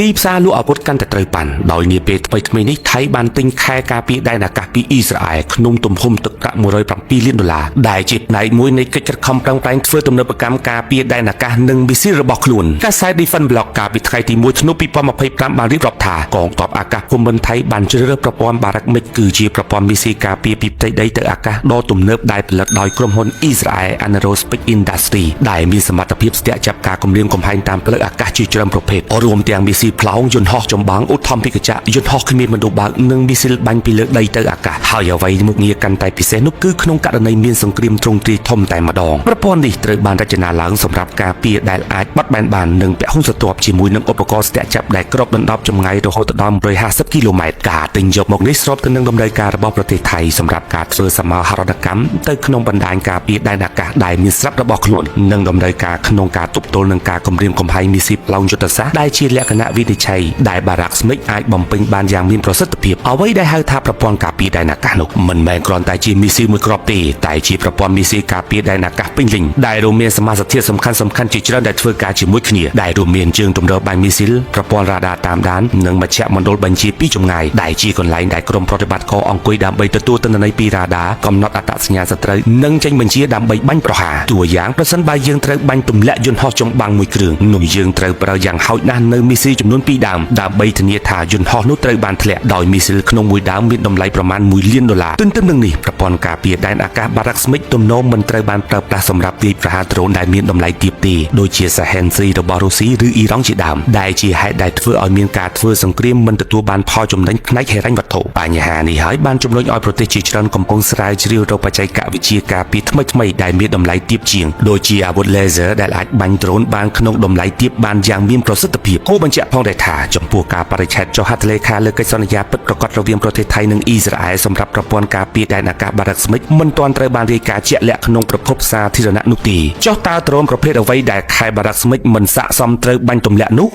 ទីផ្សារលក់អាវុធកាន់តែត្រូវបានដោយនាពេលថ្មីៗនេះថៃបានទិញខែការពារដែនអាកាសពីអ៊ីស្រាអែលក្នុងទំហំទឹកប្រាក់$107 លានដែលជាផ្នែកមួយនៃកិច្ចខិតខំប្រឹងប្រែងធ្វើទំនើបកម្មការពារដែនអាកាសនិងមីស៊ីលរបស់ខ្លួនកាសែត Defense Block កាលពីថ្ងៃទី1ធ្នូ2025បានរៀបរាប់ថាកងទ័ពអាកាសភូមិន្ទថៃបានជ្រើសរើសប្រព័ន្ធ Barrack-MIG គឺជាប្រព័ន្ធមីស៊ីលការពារពីផ្ទៃដីទៅអាកាសដ៏ទំនើបដែលផលិតដោយក្រុមហ៊ុន Israel Aerospace Industry ដែលមានសមត្ថភាពស្ទាក់ចាប់ការគំរាមកំហែងតាមផ្លូវអាកាសជាច្រើនប្រភេទរួមទាំងមីស៊ីលផ្លោងយន្តហោះចម្បាំងឧទ្ធម្ភិកចក្រយន្តហោះគ្មានមនុស្សបើកនិងមីស៊ីលបាញ់ពីលើដីទៅអាកាសហើយអ្វីមុខងារកាន់តែពិសេសនោះគឺក្នុងករណីមានសង្គ្រាមទ្រង់ទ្រាយធំតែម្ដងប្រព័ន្ធនេះត្រូវបានរចនាឡើងសម្រាប់ការពារដែលអាចបត់បែនបាននិងពហុស្ទាប់ជាមួយនឹងឧបករណ៍ស្ទាក់ចាប់ដែលគ្របដណ្ដប់ចម្ងាយរហូតដល់150 គីឡូម៉ែត្រការទិញយកមកនេះស្របទៅនឹងតម្រូវការរបស់ប្រទេសថៃសម្រាប់ការធ្វើសមាហរណកម្មទៅក្នុងបណ្ដាញការពារដែនអាកាសដែលមានស្រាប់របស់ខ្លួននិងតម្រូវការក្នុងការទប់ទល់នឹងការគំរាមកំហែងមីស៊ីលផ្លោងយុទ្ធសាស្ត្រដែលជាលក្ខណៈវិនិច្ឆ័យដែល Barrack-MIG អាចបំពេញបានយ៉ាងមានប្រសិទ្ធភាពអ្វីដែលហៅថាប្រព័ន្ធការពារដែនអាកាសនោះមិនមែនគ្រាន់តែជាមីស៊ីលមួយគ្រាប់ទេតែជាប្រព័ន្ធមីស៊ីលការពារដែនអាកាសពេញលេញដែលរួមមានសមាសធាតុសំខាន់ៗជាច្រើនដែលធ្វើការជាមួយគ្នាដែលរួមមានជើងទម្របាញ់មីស៊ីលប្រព័ន្ធរ៉ាដាតាមដាននិងមជ្ឈមណ្ឌលបញ្ជាពីចម្ងាយដែលជាកន្លែងដែលក្រុមប្រតិបត្តិការអង្គុយដើម្បីទទួលទិន្នន័យពីរ៉ាដាកំណត់អត្តសញ្ញាណសត្រូវនិងចេញបញ្ជាដើម្បីបាញ់ប្រហារតួយ៉ាងប្រសិនបើយើងត្រូវបាញ់ទម្លាក់យន្តហោះចម្បាំងមួយគ្រឿងនោះយើងត្រូវប្រើយ៉ាងហោចណាស់នៅមីស៊ីលចំនួន2ដើមដើម្បីធានាថាយន្តហោះនោះត្រូវបានធ្លាក់ដោយមីស៊ីលក្នុងមួយដើមមានតម្លៃប្រមាណ$1 លានទន្ទឹមនឹងនេះប្រព័ន្ធការពារដែនអាកាស Barrack-MIG ទំនងមិនត្រូវបានប្រើប្រាស់សម្រាប់វាយប្រហារដ្រូនដែលមានតម្លៃទាបទេដូចជា Sahen-3 របស់រុស្ស៊ីឬអ៊ីរ៉ង់ជាដើមដែលជាហេតុដែលធ្វើឲ្យមានការធ្វើសង្គ្រាមមិនទទួលបានផលចំណេញផ្នែកហិរញ្ញវត្ថុបញ្ហានេះហើយបានជំរុញឲ្យប្រទេសជាច្រើនកំពុងស្រាវជ្រាវរកបច្ចេកវិទ្យាការពារថ្មីៗដែលមានតម្លៃទាបជាងដូចជាអាវុធ laser ដែលអាចបាញ់ដ្រូនបានក្នុងតម្លៃទាបបានយ៉ាងមានប្រសិទ្ធភាពគួរបញ្ជាក់ផងដែរថាចំពោះការបរិច្ឆេទចុះហត្ថលេខាលើកិច្ចសន្យាពិតប្រាកដរវាងប្រទេសថៃនិងអ៊ីស្រាអែលសម្រាប់ប្រព័ន្ធការពារដែនអាកាស Barrack-MIG មិនទាន់ត្រូវបានរាយការណ៍ជាក់លាក់ក្នុងប្រភពសាធារណៈនោះទេចុះតើដ្រូនប្រភេទអ្វីដែលខែ Barrack-MIG មិនស័ក្តិសមត្រូវបាញ់ទម្លាក់នោះ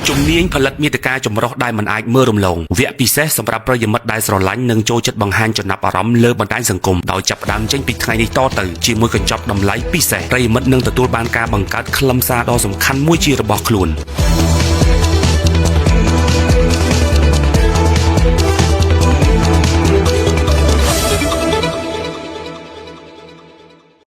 ជំនាញផលិតមាតិកាចម្រុះដែលមិនអាចមើលរំលងវគ្គពិសេសសម្រាប់ប្រិយមិត្តដែលស្រឡាញ់និងចូលចិត្តបង្ហាញចំណាប់អារម្មណ៍លើបណ្ដាញសង្គមដោយចាប់ផ្ដើមចេញពីថ្ងៃនេះតទៅជាមួយកញ្ចប់តម្លៃពិសេសប្រិយមិត្តនឹងទទួលបានការបង្កើតខ្លឹមសារដ៏សំខាន់មួយជារបស់ខ្លួន